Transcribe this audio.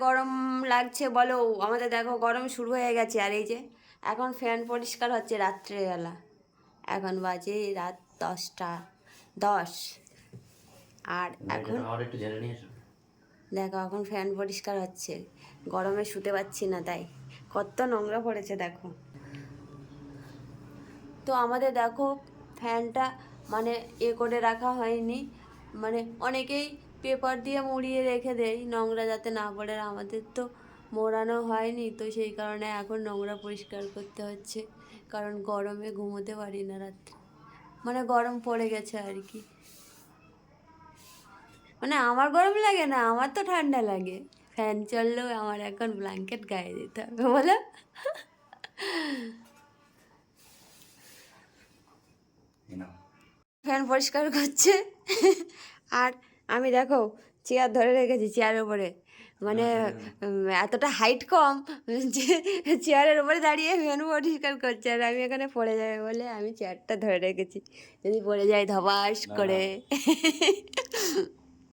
গরম লাগছে বলো, আমাদের দেখো গরম শুরু হয়ে গেছে। আর এই যে এখন ফ্যান পরিষ্কার হচ্ছে রাত্রেবেলা, এখন বাজে রাত 10টা 10। আর এখন একটু জেনে নিয়ে এসো। দেখো এখন ফ্যান পরিষ্কার হচ্ছে, গরমে শুতে পারছি না, তাই কত নোংরা পড়েছে দেখো। তো আমাদের দেখো ফ্যানটা মানে করে রাখা হয়নি, মানে অনেকেই পেপার দিয়ে মুড়িয়ে রেখে দেয় নোংরা যাতে না পড়ে, আর আমাদের তো মোড়ানো হয়নি, তো সেই কারণে এখন নোংরা পরিষ্কার করতে হচ্ছে, কারণ গরমে ঘুমোতে পারি না রাত্রে, মানে গরম পড়ে গেছে আর কি। মানে আমার গরম লাগে না, আমার তো ঠান্ডা লাগে, ফ্যান চললেও আমার এখন ব্ল্যাঙ্কেট গায়ে দিতে হবে বলো। ফ্যান পরিষ্কার করছে আর আমি দেখো চেয়ার ধরে রেখেছি, চেয়ারের উপরে, মানে এতটা হাইট কম যে চেয়ারের উপরে দাঁড়িয়ে ফ্যান পরিষ্কার করছে, আর আমি এখানে পড়ে যাবে বলে আমি চেয়ারটা ধরে রেখেছি, যদি পড়ে যাই ধবাস করে।